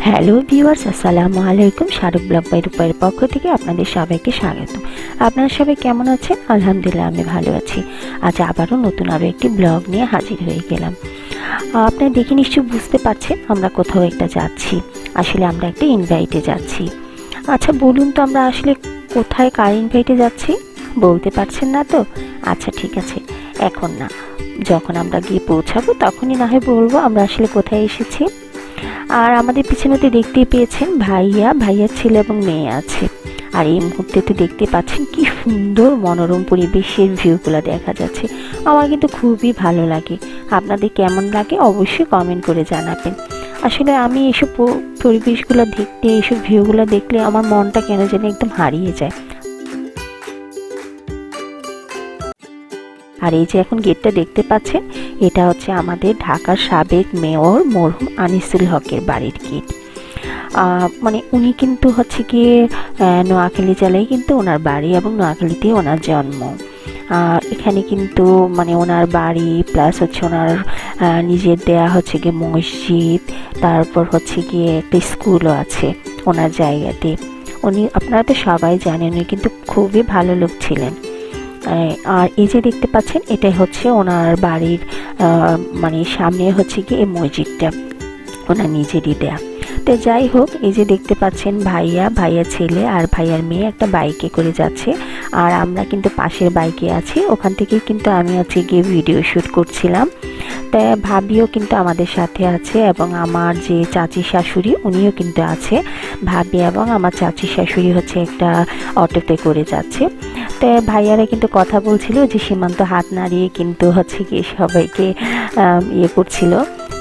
Hello viewers, আসসালামু আলাইকুম। Shahrukh blog by রূপায়ের পক্ষ থেকে আপনাদের সবাইকে স্বাগত। আপনারা সবাই কেমন আছেন? আলহামদুলিল্লাহ আমি ভালো আছি। আজ আবারও নতুন আরও একটি ব্লগ নিয়ে হাজির হয়ে গেলাম। আপনারা দেখে নিশ্চয়ই বুঝতে পারছেন আমরা কোথাও একটা যাচ্ছি। আসলে আমরা একটা ইনভাইটে যাচ্ছি। আচ্ছা বলুন তো, আমরা আসলে কোথায় কার ইনভাইটে যাচ্ছি? বলতে পারছেন না তো? আচ্ছা ঠিক আছে, এখন না, যখন আমরা গিয়ে পৌঁছাবো তখনই না হয় বলবো আমরা আসলে কোথায় এসেছি। আর আমাদের পিছনেতে দেখতেই পেয়েছেন ভাইয়ার ছেলে এবং মেয়ে আছে। আর এই মুহূর্তে তো দেখতে পাচ্ছেন কি সুন্দর মনোরম পরিবেশের ভিউগুলো দেখা যাচ্ছে। আমার কিন্তু খুবই ভালো লাগে। আপনাদের কেমন লাগে অবশ্যই কমেন্ট করে জানাবেন। আসলে আমি এসব পরিবেশগুলো দেখতে, এইসব ভিউগুলো দেখলে আমার মনটা কেন যেন একদম হারিয়ে যায়। আর এই যে এখন গেটটা দেখতে পাচ্ছেন, এটা হচ্ছে আমাদের ঢাকার সাবেক মেয়র মরহুম আনিসুল হকের বাড়ির গেট। মানে উনি কিন্তু হচ্ছে গিয়ে নোয়াখালী জেলায় কিন্তু ওনার বাড়ি এবং নোয়াখালীতেই ওনার জন্ম। এখানে কিন্তু মানে ওনার বাড়ি প্লাস হচ্ছে ওনার নিজের দেয়া হচ্ছে গিয়ে মসজিদ, তারপর হচ্ছে গিয়ে একটা স্কুলও আছে ওনার জায়গাতে। আপনারা তো সবাই জানেন উনি কিন্তু খুবই ভালো লোক ছিলেন। আর এই যে দেখতে পাচ্ছেন এটাই হচ্ছে ওনার বাড়ির মানে সামনে হচ্ছে কি এই মসজিদটা ওনার নিজেরই দেয়া। তো যাই হোক, এই যে দেখতে পাচ্ছেন ভাইয়ার ছেলে আর ভাইয়ার মেয়ে একটা বাইকে করে যাচ্ছে। আর আমরা কিন্তু পাশের বাইকে আছি, ওখান থেকে কিন্তু আমি হচ্ছে গিয়ে ভিডিও শ্যুট করছিলাম। তাই ভাবিও কিন্তু আমাদের সাথে আছে এবং আমার যে চাচি শাশুড়ি উনিও কিন্তু আছে। ভাবি এবং আমার চাচি শাশুড়ি হচ্ছে একটা অটোতে করে যাচ্ছে। তো ভাইয়ারা কিন্তু কথা বলছিল, যে সীমান্ত হাত নাড়িয়ে কিন্তু হচ্ছে গিয়ে সবাইকে ইয়ে করছিল।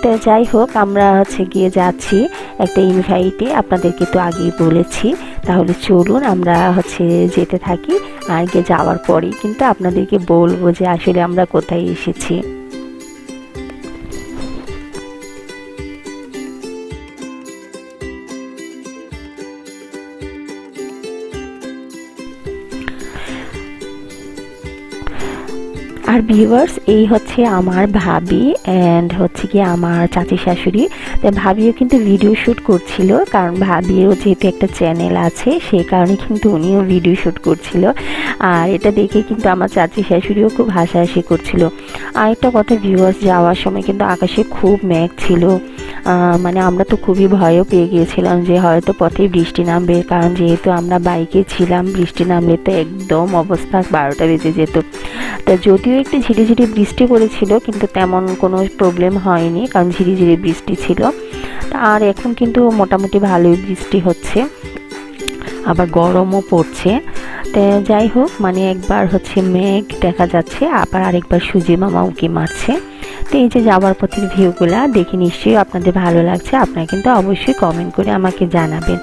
তো যাই হোক, আমরা হচ্ছে গিয়ে যাচ্ছি একটা ইনভাইটে, আপনাদেরকে তো আগেই বলেছি। তাহলে চলুন আমরা হচ্ছে যেতে থাকি। আর গিয়ে যাওয়ার পরেই কিন্তু আপনাদেরকে বলবো যে আসলে আমরা কোথায় এসেছি। আর ভিউয়ার্স, এই হচ্ছে আমার ভাবি অ্যান্ড হচ্ছে কি আমার চাচি শাশুড়ি। তো ভাবিও কিন্তু ভিডিও শ্যুট করছিল, কারণ ভাবিও যেহেতু একটা চ্যানেল আছে সেই কারণে কিন্তু উনিও ভিডিও শ্যুট করছিল। আর এটা দেখে কিন্তু আমার চাচি শাশুড়িও খুব হাসাহাসি করছিল। আর একটা কথা ভিউয়ার্স, যাওয়ার সময় কিন্তু আকাশে খুব মেঘ ছিল। মানে আমরা তো খুবই ভয়ও পেয়ে গিয়েছিলাম যে হয়তো পথে বৃষ্টি নামবে, কারণ যেহেতু আমরা বাইকে ছিলাম, বৃষ্টি নামলে তো একদম অবস্থা 12টা বেজে যেত। তা যদিও একটু ঝিরিঝিরি বৃষ্টি পড়েছিল কিন্তু তেমন কোনো প্রবলেম হয়নি, কারণ ঝিরিঝিরি বৃষ্টি ছিল। আর এখন কিন্তু মোটামুটি ভালোই বৃষ্টি হচ্ছে, আবার গরমও পড়ছে। তো যাই হোক, মানে একবার হচ্ছে মেঘ দেখা যাচ্ছে, আবার আরেকবার সূর্য মামা উঁকি মারছে। তো এই যে যাওয়ার পথের ভিউগুলা দেখে নিশ্চয়ই আপনাদের ভালো লাগছে। আপনারা কিন্তু অবশ্যই কমেন্ট করে আমাকে জানাবেন।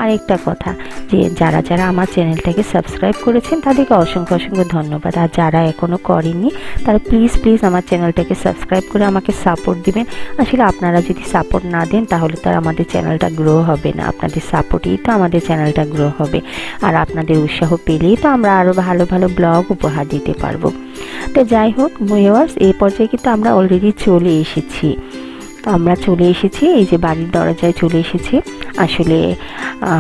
আরেকটা কথা, যে যারা যারা আমার চ্যানেলটাকে সাবস্ক্রাইব করেছেন তাদেরকে অসংখ্য অসংখ্য ধন্যবাদ। আর যারা এখনও করেননি তারা প্লিজ আমার চ্যানেলটাকে সাবস্ক্রাইব করে আমাকে সাপোর্ট দিবেন। আসলে আপনারা যদি সাপোর্ট না দেন তাহলে তো আর আমাদের চ্যানেলটা গ্রো হবে না। আপনাদের সাপোর্টেই তো আমাদের চ্যানেলটা গ্রো হবে। আর আপনাদের উৎসাহ পেলেই তো আমরা আরও ভালো ভালো ব্লগ উপহার দিতে পারবো। তো যাই হোক ভিউয়ার্স, এই পর্যায়ে কিন্তু আমরা অলরেডি চলে এসেছি। এই যে বাড়ির দরজায় চলে এসেছি। আসলে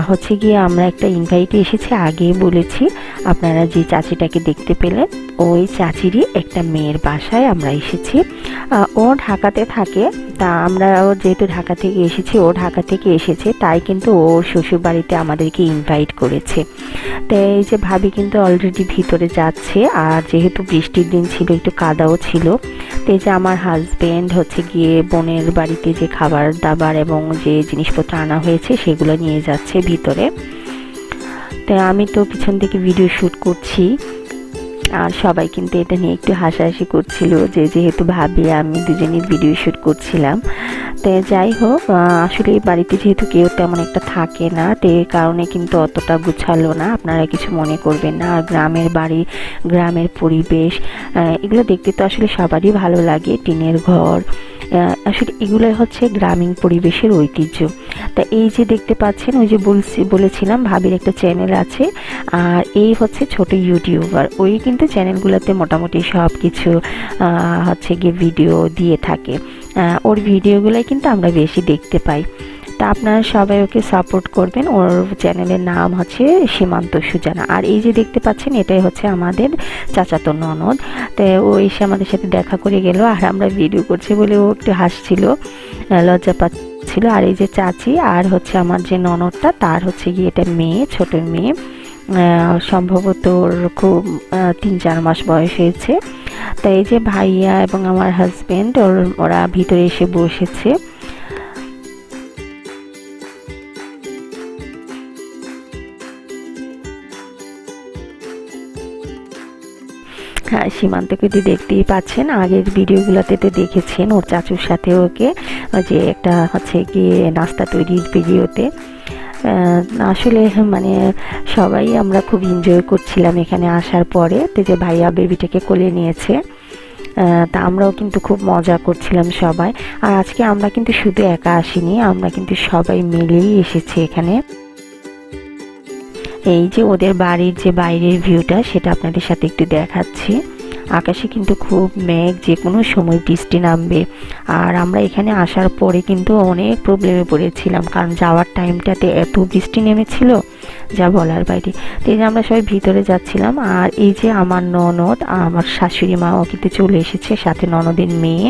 হচ্ছে গিয়ে আমরা একটা ইনভাইটে এসেছি, আগেই বলেছি। আপনারা যে চাচিটাকে দেখতে পেলেন ওই চাচিরই একটা মেয়ের বাসায় আমরা এসেছি। ও ঢাকাতে থাকে। তা আমরা যেহেতু ঢাকা থেকে এসেছি, ও ঢাকা থেকে এসেছে, তাই কিন্তু ওর শ্বশুর বাড়িতে আমাদেরকে ইনভাইট করেছে। তো এই যে ভাবি কিন্তু অলরেডি ভিতরে যাচ্ছে। আর যেহেতু বৃষ্টির দিন ছিল, একটু কাদাও ছিল। তো এই যে আমার হাজবেন্ড হচ্ছে গিয়ে বোনের বাড়িতে যে খাবার দাবার এবং যে জিনিসপত্র আনা হয়েছে সেগুলো নিয়ে যাচ্ছে ভিতরে। তো আমি তো পিছন থেকে ভিডিও শ্যুট করছি। আর সবাই কিন্তু এটা নিয়ে একটু হাসাহাসি করছিল, যে যেহেতু ভাবি আমি দুজনেই ভিডিও শ্যুট করছিলাম। তো যাই হোক, আসলে এই বাড়িতে যেহেতু কেউ তেমন একটা থাকে না, তো এই কারণে কিন্তু অতটা গুছালো না, আপনারা কিছু মনে করবেন না। আর গ্রামের বাড়ি, গ্রামের পরিবেশ, এগুলো দেখতে তো আসলে সবারই ভালো লাগে। টিনের ঘর, আসলে এগুলোই হচ্ছে গ্রামীণ পরিবেশের ঐতিহ্য। তা এই যে দেখতে পাচ্ছেন, ওই যে বলেছিলাম ভাবির একটা চ্যানেল আছে। আর এই হচ্ছে ছোট ইউটিউবার, ওই কিন্তু চ্যানেলগুলোতে মোটামুটি সব কিছু হচ্ছে গিয়ে ভিডিও দিয়ে থাকে। ওর ভিডিওগুলোই কিন্তু আমরা বেশি দেখতে পাই। তা আপনারা সবাই ওকে সাপোর্ট করবেন। ওর চ্যানেলের নাম হচ্ছে সীমান্ত সুজানা। আর এই যে দেখতে পাচ্ছেন এটাই হচ্ছে আমাদের চাচাতো ননদ। তো ও এসে আমাদের সাথে দেখা করে গেল, আর আমরা ভিডিও করছি বলে ও একটু হাসছিল, লজ্জা পাচ্ছিল। আর এই যে চাচি আর হচ্ছে আমার যে ননদটা, তার হচ্ছে গিয়ে এটা মেয়ে, ছোট মেয়ে, সম্ভবত ওর খুব 3-4 মাস বয়স হয়েছে। তাই এই যে ভাইয়া এবং আমার হাজবেন্ড ওরা ভিতরে এসে বসেছে। হ্যাঁ, সীমান্তকে তো দেখতেই পাচ্ছেন, আগের ভিডিওগুলোতে তো দেখেছেন ওর চাচুর সাথে ওকে যে একটা হচ্ছে গিয়ে নাস্তা তৈরির ভিডিওতে। আসলে মানে সবাই আমরা খুব এনজয় করছিলাম এখানে আসার পরে। তো যে ভাইয়া বেবিটাকে কোলে নিয়েছে, তা আমরাও কিন্তু খুব মজা করছিলাম সবাই। আর আজকে আমরা কিন্তু শুধু একা আসিনি, আমরা কিন্তু সবাই মিলেই এসেছি এখানে। এই যে ওদের বাড়ির যে বাইরের ভিউটা সেটা আপনাদের সাথে একটু দেখাচ্ছি। আকাশে কিন্তু খুব মেঘ, যে কোনো সময় বৃষ্টি নামবে। আর আমরা এখানে আসার পরে কিন্তু অনেক প্রবলেমে পড়েছিলাম, কারণ যাওয়ার টাইমটাতে এত বৃষ্টি নেমেছিল যা বলার বাইরে। তো এই যে আমরা সবাই ভিতরে যাচ্ছিলাম, আর এই যে আমার ননদ, আমার শাশুড়ি মাও কিন্তু চলে এসেছে, সাথে ননদের মেয়ে।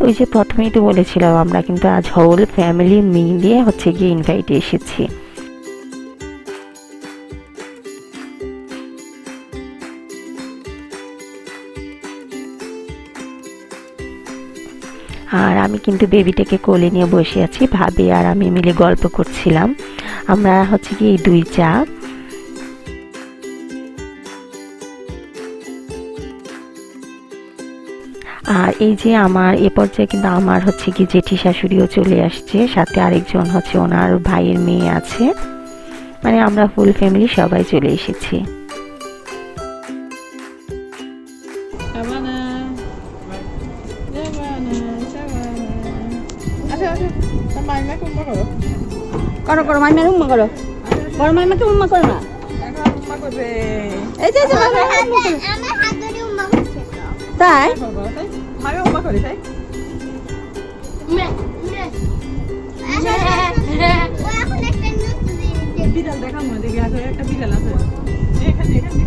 ওই যে প্রথমেই তো বলেছিলাম আমরা কিন্তু আজ হোল ফ্যামিলি মিলিয়ে হচ্ছে গিয়ে ইনভাইটে এসেছি। আর আমি কিন্তু বেবিটাকে কোলে নিয়ে বসে আছি, ভাবি আর আমি মিলে গল্প করছিলাম। আমরা হচ্ছে কি এই 2 চা। আর এই যে আমার এ পর্যায়ে কিন্তু আমার হচ্ছে কি জেঠি শাশুড়িও চলে আসছে, সাথে আরেকজন হচ্ছে ওনার ভাইয়ের মেয়ে আছে, মানে আমরা ফুল ফ্যামিলি সবাই চলে এসেছি। করো করো মাইমার উম্মা করো, বড় মাইমাকে উম্মা করো না। এই যে আমার হাত ধরে উম্মা করছে, তাই মাইমা উম্মা করে তাই। বিড়াল দেখাম না, দেখে আসো একটা বিড়াল আছে এখানে, এখানে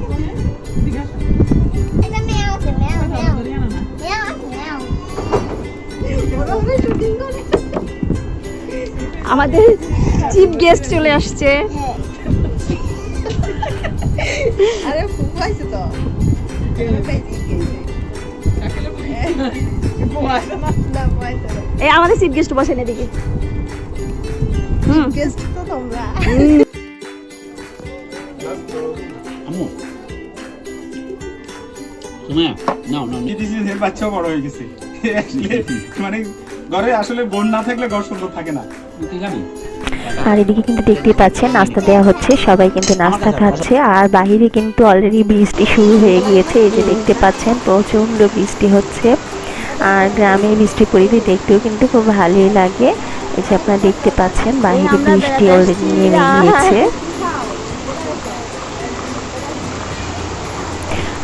দিকে আসো, এটা মেও আছে, মেও মেও মেও আছে, মেও বড় বড় শুটিং করে। আমাদের চিফ গেস্ট চলে আসছে। আরে ফুফাইছে তো এই আমাদের চিফ গেস্ট বসেন এদিকে। গেস্ট তো তোমরা। আমু তুমি নাও নাও এর বাচ্চা বড় হয়ে গেছে আসলে, মানে ঘরে আসলে বোন না থাকলে ঘর সুন্দর থাকে না। তুই যাবি? আর এদিকে কিন্তু দেখতেই পাচ্ছেন নাস্তা দেওয়া হচ্ছে, সবাই কিন্তু নাস্তা খাচ্ছে। আর বাহিরে কিন্তু অলরেডি বৃষ্টি শুরু হয়ে গিয়েছে, এই যে দেখতে পাচ্ছেন প্রচণ্ড বৃষ্টি হচ্ছে। আর গ্রামের বৃষ্টি পরিবেশ দেখতেও কিন্তু খুব ভালোই লাগে। এই যে আপনারা দেখতে পাচ্ছেন বাহিরে বৃষ্টি অলরেডি নেমে গিয়েছে।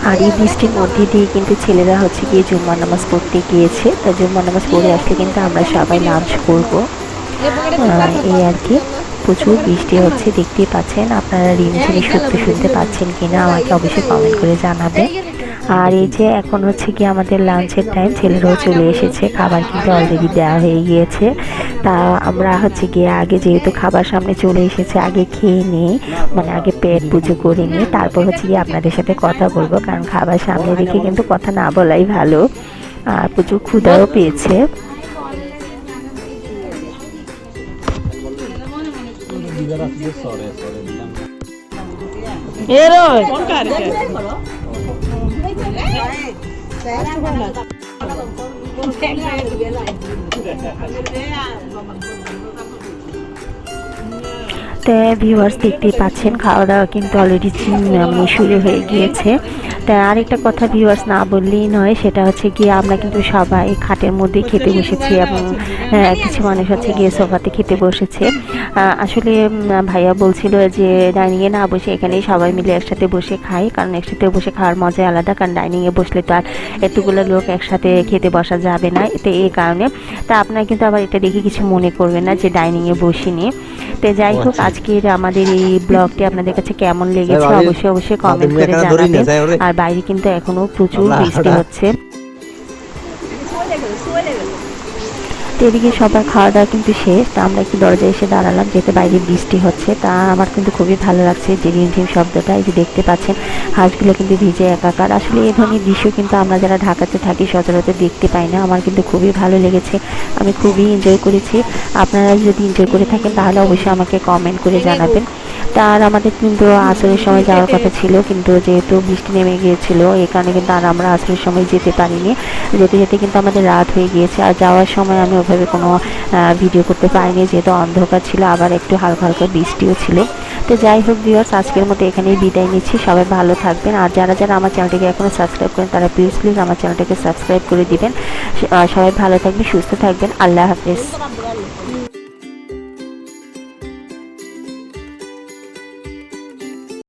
আর এই বৃষ্টির মধ্যে দিয়ে কিন্তু ছেলেরা হচ্ছে গিয়ে জুম্মার নামাজ পড়তে গিয়েছে। তো জুম্মার নামাজ পড়ে আসলে কিন্তু আমরা সবাই লাঞ্চ করবো, এই আর কি। প্রচুর বৃষ্টি হচ্ছে দেখতেই পাচ্ছেন। আপনারা রিমঝিমি শুনতে পাচ্ছেন কিনা আমাকে অবশ্যই কমেন্ট করে জানাবেন। আর এই যে এখন হচ্ছে কি আমাদের লাঞ্চের টাইম, ছেলেরাও চলে এসেছে, খাবার কিন্তু অলরেডি দেওয়া হয়ে গিয়েছে। তা আমরা হচ্ছে গিয়ে আগে যেহেতু খাবার সামনে চলে এসেছে, আগে খেয়ে নিই, মানে আগে পেট পুজো করে নিই, তারপর হচ্ছে গিয়ে আপনাদের সাথে কথা বলবো, কারণ খাবার সামনে রেখে কিন্তু কথা না বলাই ভালো। আর প্রচুর ক্ষুধাও পেয়েছে। তো ভিউয়ার্স দেখতেই পাচ্ছেন খাওয়া দাওয়া কিন্তু অলরেডি শুরু হয়ে গিয়েছে। তা আরেকটা কথা ভিউয়ার্স না বললেই নয়, সেটা হচ্ছে গিয়ে আমরা কিন্তু সবাই খাটের মধ্যে খেতে বসেছি এবং কিছু মানুষ হচ্ছে গিয়ে সোফাতে খেতে বসেছে। আসলে ভাইয়া বলছিল যে ডাইনিংয়ে না বসে এখানেই সবাই মিলে একসাথে বসে খাই, কারণ একসাথে বসে খাওয়ার মজা আলাদা, কারণ ডাইনিংয়ে বসলে তো আর এতগুলো লোক একসাথে খেতে বসা যাবে না, এতে এই কারণে। তা আপনারা কিন্তু আবার এটা দেখে কিছু মনে করবেন না যে ডাইনিংয়ে বসিনি। তো যাই হোক, আজকের আমাদের এই ব্লগটি আপনাদের কাছে কেমন লেগেছে অবশ্যই কমেন্ট করে জানাবেন। আর বাইরে কিন্তু এখনো প্রচুর বৃষ্টি হচ্ছে। তো এদিকে সবার খাওয়া দাওয়া কিন্তু শেষ। তা আমরা একটু দরজায় এসে দাঁড়ালাম, যেতে বাইরে বৃষ্টি হচ্ছে। তা আমার কিন্তু খুবই ভালো লাগছে যে রিমঝিম শব্দটা, এই যে দেখতে পাচ্ছেন হাঁসগুলো কিন্তু ভিজে একাকার। আসলে এই ধরনের দৃশ্য কিন্তু আমরা যারা ঢাকাতে থাকি সচরাচর দেখতে পাই না। আমার কিন্তু খুবই ভালো লেগেছে, আমি খুবই এনজয় করেছি। আপনারা যদি এনজয় করে থাকেন তাহলে অবশ্যই আমাকে কমেন্ট করে জানাবেন। তার আমাদের কিন্তু আসরের সময় যাওয়ার কথা ছিল, কিন্তু যেহেতু বৃষ্টি নেমে গিয়েছিল এই কারণে কিন্তু আর আমরা আসরের সময় যেতে পারিনি। যেতে যেতে কিন্তু আমাদের রাত হয়ে গিয়েছে। আর যাওয়ার সময় আমি ওভাবে কোনো ভিডিও করতে পারিনি, যেহেতু অন্ধকার ছিল, আবার একটু হালকা হালকা বৃষ্টিও ছিল। তো যাই হোক ভিউয়ার্স, আজকের মতো এখানেই বিদায় নিচ্ছি। সবাই ভালো থাকবেন। আর যারা যারা আমার চ্যানেলটিকে এখনও সাবস্ক্রাইব করেন তারা প্লিজ আমার চ্যানেলটিকে সাবস্ক্রাইব করে দিবেন। সবাই ভালো থাকবেন, সুস্থ থাকবেন। আল্লাহ হাফেজ।